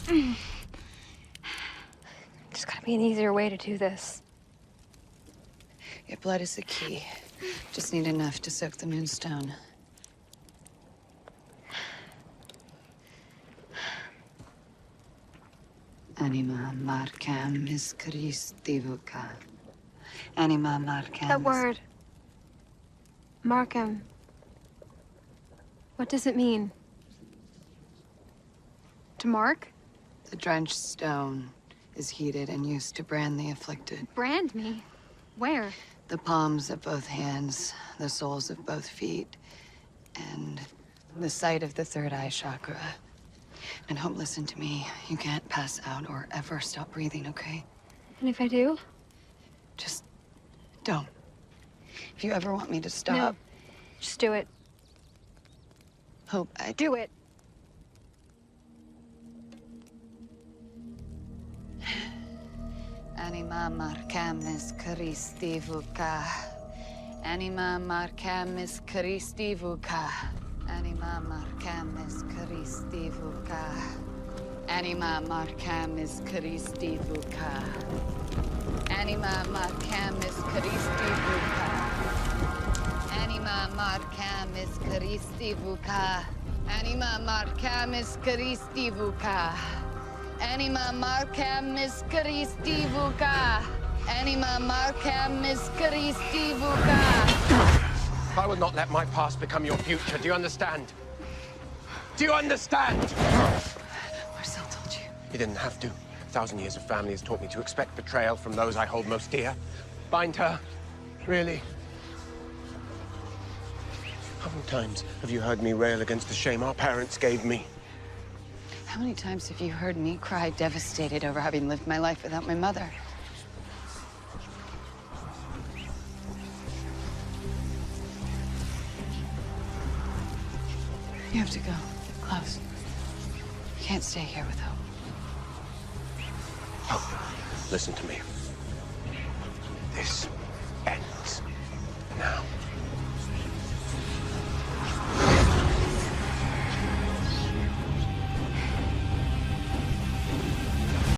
There's gotta be an easier way to do this. Your blood is the key. Just need enough to soak the moonstone. Anima marcam iscaris divoca. Anima marcam. That word. Markham. What does it mean? To mark? The drenched stone is heated and used to brand the afflicted. Brand me? Where? The palms of both hands, the soles of both feet, and the site of the third eye chakra. And Hope, listen to me. You can't pass out or ever stop breathing, okay? And if I do? Just don't. If you ever want me to stop... No. Just do it. Hope, I... Do it. Anima marcamis Christi vuca. Anima marcamis Christi vuca. Anima marcamis Christi vuca. Anima marcamis Christi vuca. Anima marcamis Christi vuca. Anima marcamis Christi vuca. Anima marcamis Christi vuca. Anima marcamis Christi vuca. Anima marcamis Christi vuca. I will not let my past become your future. Do you understand? Do you understand? Marcel told you. He didn't have to. 1,000 years of family has taught me to expect betrayal from those I hold most dear. Bind her. Really? How many times have you heard me rail against the shame our parents gave me? How many times have you heard me cry devastated over having lived my life without my mother? You have to go, Klaus. You can't stay here with Hope. Hope, listen to me. This ends now.